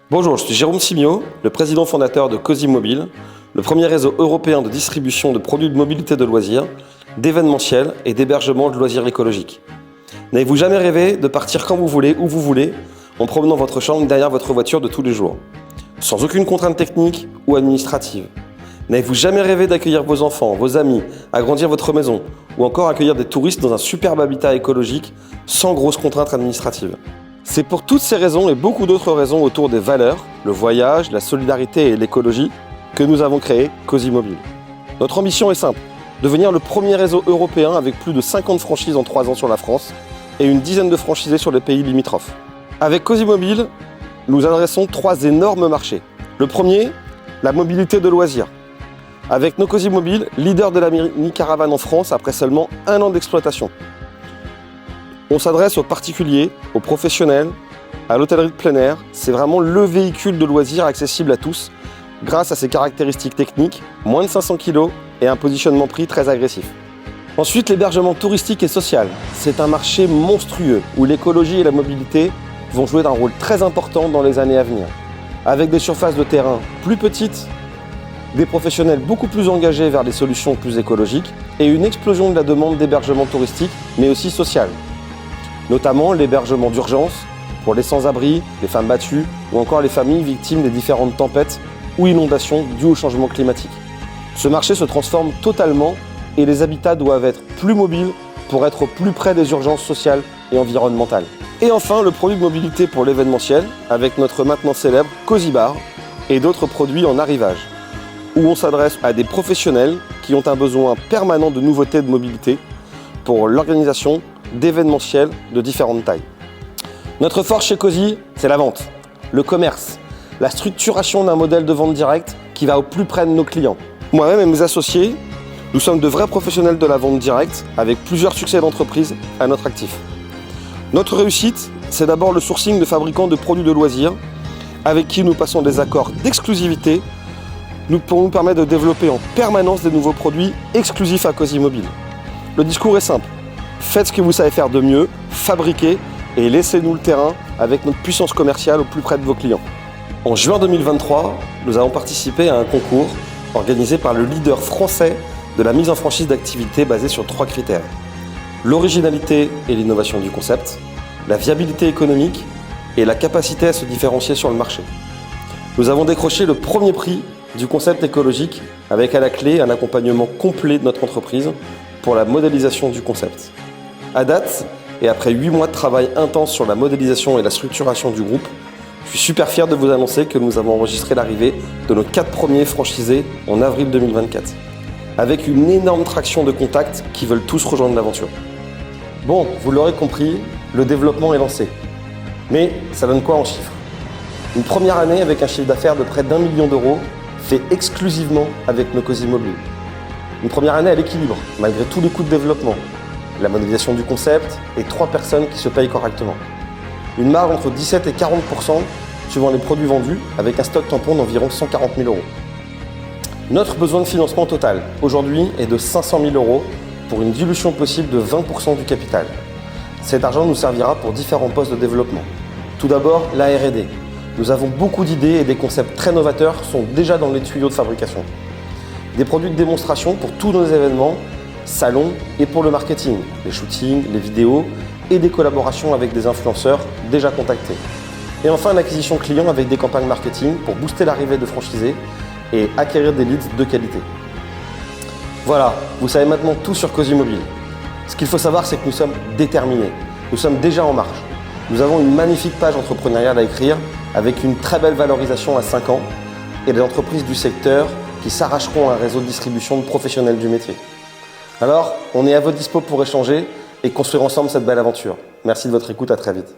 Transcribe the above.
Bonjour, je suis Jérôme Simio, le président fondateur de Cozy Mobile, le premier réseau européen de distribution de produits de mobilité de loisirs, d'événementiel et d'hébergement de loisirs écologiques. N'avez-vous jamais rêvé de partir quand vous voulez, où vous voulez, en promenant votre chambre derrière votre voiture de tous les jours, sans aucune contrainte technique ou administrative? N'avez-vous jamais rêvé d'accueillir vos enfants, vos amis, agrandir votre maison, ou encore accueillir des touristes dans un superbe habitat écologique sans grosses contraintes administratives? C'est pour toutes ces raisons et beaucoup d'autres raisons autour des valeurs, le voyage, la solidarité et l'écologie que nous avons créé Cozy Mobile. Notre ambition est simple, devenir le premier réseau européen avec plus de 50 franchises en 3 ans sur la France et une dizaine de franchisés sur les pays limitrophes. Avec Cozy Mobile, nous adressons 3 énormes marchés. Le premier, la mobilité de loisirs. Avec nos Cozy Mobile, leader de la mini-caravane en France après seulement 1 an d'exploitation. On s'adresse aux particuliers, aux professionnels, à l'hôtellerie de plein air. C'est vraiment le véhicule de loisirs accessible à tous grâce à ses caractéristiques techniques, moins de 500 kg et un positionnement prix très agressif. Ensuite, l'hébergement touristique et social. C'est un marché monstrueux où l'écologie et la mobilité vont jouer un rôle très important dans les années à venir. Avec des surfaces de terrain plus petites, des professionnels beaucoup plus engagés vers des solutions plus écologiques et une explosion de la demande d'hébergement touristique mais aussi social. Notamment l'hébergement d'urgence pour les sans-abri, les femmes battues ou encore les familles victimes des différentes tempêtes ou inondations dues au changement climatique. Ce marché se transforme totalement et les habitats doivent être plus mobiles pour être au plus près des urgences sociales et environnementales. Et enfin, le produit de mobilité pour l'événementiel avec notre maintenant célèbre Cozy Bar et d'autres produits en arrivage, où on s'adresse à des professionnels qui ont un besoin permanent de nouveautés de mobilité pour l'organisation d'événementiels de différentes tailles. Notre force chez Cozy, c'est la vente, le commerce, la structuration d'un modèle de vente directe qui va au plus près de nos clients. Moi-même et mes associés, nous sommes de vrais professionnels de la vente directe avec plusieurs succès d'entreprise à notre actif. Notre réussite, c'est d'abord le sourcing de fabricants de produits de loisirs avec qui nous passons des accords d'exclusivité pour nous permettre de développer en permanence des nouveaux produits exclusifs à Cozy Mobile. Le discours est simple. Faites ce que vous savez faire de mieux, fabriquez et laissez-nous le terrain avec notre puissance commerciale au plus près de vos clients. En juin 2023, nous avons participé à un concours organisé par le leader français de la mise en franchise d'activités basée sur 3 critères. L'originalité et l'innovation du concept, la viabilité économique et la capacité à se différencier sur le marché. Nous avons décroché le premier prix du concept écologique avec à la clé un accompagnement complet de notre entreprise pour la modélisation du concept. À date, et après 8 mois de travail intense sur la modélisation et la structuration du groupe, je suis super fier de vous annoncer que nous avons enregistré l'arrivée de nos 4 premiers franchisés en avril 2024, avec une énorme traction de contacts qui veulent tous rejoindre l'aventure. Bon, vous l'aurez compris, le développement est lancé. Mais ça donne quoi en chiffres? Une première année avec un chiffre d'affaires de près d'1 million d'euros, fait exclusivement avec nos Cozy Mobile. Une première année à l'équilibre, malgré tous les coûts de développement, la modélisation du concept et 3 personnes qui se payent correctement. Une marge entre 17 et 40% suivant les produits vendus, avec un stock tampon d'environ 140 000 euros. Notre besoin de financement total, aujourd'hui, est de 500 000 euros pour une dilution possible de 20% du capital. Cet argent nous servira pour différents postes de développement. Tout d'abord, la R&D. Nous avons beaucoup d'idées et des concepts très novateurs sont déjà dans les tuyaux de fabrication. Des produits de démonstration pour tous nos événements, salons et pour le marketing, les shootings, les vidéos et des collaborations avec des influenceurs déjà contactés. Et enfin l'acquisition client avec des campagnes marketing pour booster l'arrivée de franchisés et acquérir des leads de qualité. Voilà, vous savez maintenant tout sur Cozy Mobile. Ce qu'il faut savoir, c'est que nous sommes déterminés. Nous sommes déjà en marche. Nous avons une magnifique page entrepreneuriale à écrire avec une très belle valorisation à 5 ans et des entreprises du secteur qui s'arracheront à un réseau de distribution de professionnels du métier. Alors, on est à votre dispo pour échanger et construire ensemble cette belle aventure. Merci de votre écoute, à très vite.